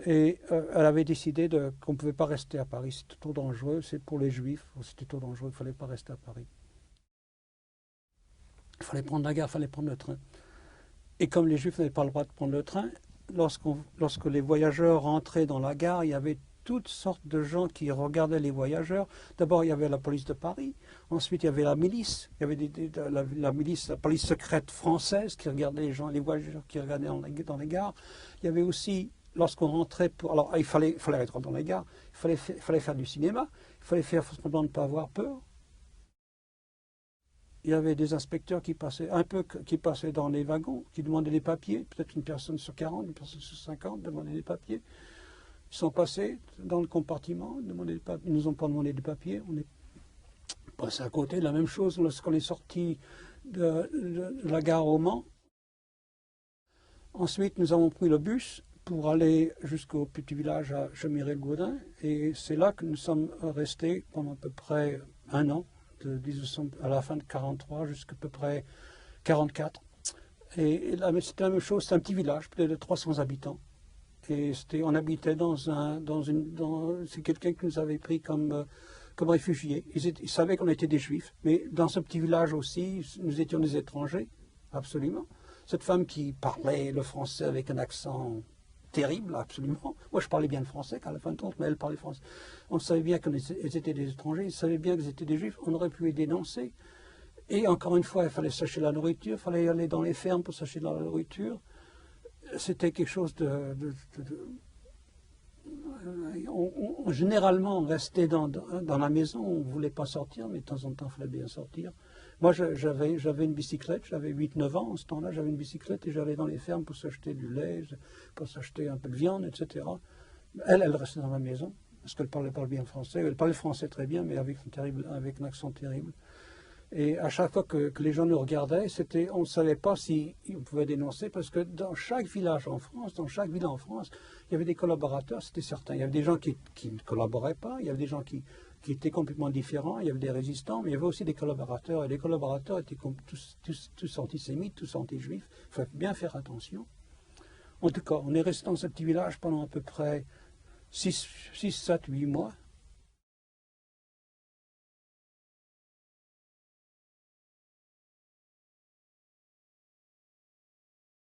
Et elle avait décidé qu'on ne pouvait pas rester à Paris, c'était trop dangereux, c'est pour les Juifs, c'était trop dangereux, il ne fallait pas rester à Paris. Il fallait prendre la gare, il fallait prendre le train. Et comme les Juifs n'avaient pas le droit de prendre le train, lorsque les voyageurs rentraient dans la gare, il y avait toutes sortes de gens qui regardaient les voyageurs. D'abord, il y avait la police de Paris. Ensuite, il y avait la milice. Il y avait la milice, la police secrète française qui regardait les gens, les voyageurs qui regardaient dans les gares. Il y avait aussi, lorsqu'on rentrait alors il fallait être dans les gares, il fallait faire du cinéma, il fallait faire semblant de ne pas avoir peur. Il y avait des inspecteurs qui passaient dans les wagons, qui demandaient des papiers. Peut-être une personne sur 40, une personne sur 50 demandait des papiers. Ils sont passés dans le compartiment, ils ne nous ont pas demandé des papiers. On est passé à côté. La même chose lorsqu'on est sorti de la gare au Mans. Ensuite, nous avons pris le bus pour aller jusqu'au petit village à Chemiré-le-Gaudin. Et c'est là que nous sommes restés pendant à peu près un an, à la fin de 43 jusqu'à peu près 44. Et c'était la même chose, c'est un petit village, peut-être de 300 habitants. Et on habitait c'est quelqu'un qui nous avait pris comme réfugiés. Ils savaient qu'on était des Juifs, mais dans ce petit village aussi, nous étions des étrangers, absolument. Cette femme qui parlait le français avec un accent terrible, absolument. Moi, je parlais bien le français, qu'à la fin de compte, mais elle parlait français. On savait bien qu'ils étaient des étrangers, ils savaient bien qu'ils étaient des Juifs, on aurait pu les dénoncer. Et encore une fois, il fallait s'acheter la nourriture, il fallait aller dans les fermes pour s'acheter de la nourriture. C'était quelque chose généralement, on restait dans la maison, on ne voulait pas sortir, mais de temps en temps, il fallait bien sortir. Moi, j'avais une bicyclette, j'avais 8-9 ans, en ce temps-là, j'avais une bicyclette et j'allais dans les fermes pour s'acheter du lait, pour s'acheter un peu de viande, etc. Elle restait dans la maison, parce qu'elle parlait pas bien français. Elle parlait français très bien, mais avec un accent terrible. Et à chaque fois que les gens nous regardaient, on ne savait pas si on pouvait dénoncer, parce que dans chaque village en France, dans chaque ville en France, il y avait des collaborateurs, c'était certain. Il y avait des gens qui ne collaboraient pas, il y avait des gens qui étaient complètement différents, il y avait des résistants, mais il y avait aussi des collaborateurs. Et les collaborateurs étaient tous antisémites, tous anti-juifs. Il faut bien faire attention. En tout cas, on est resté dans ce petit village pendant à peu près 6, 7, 8 mois.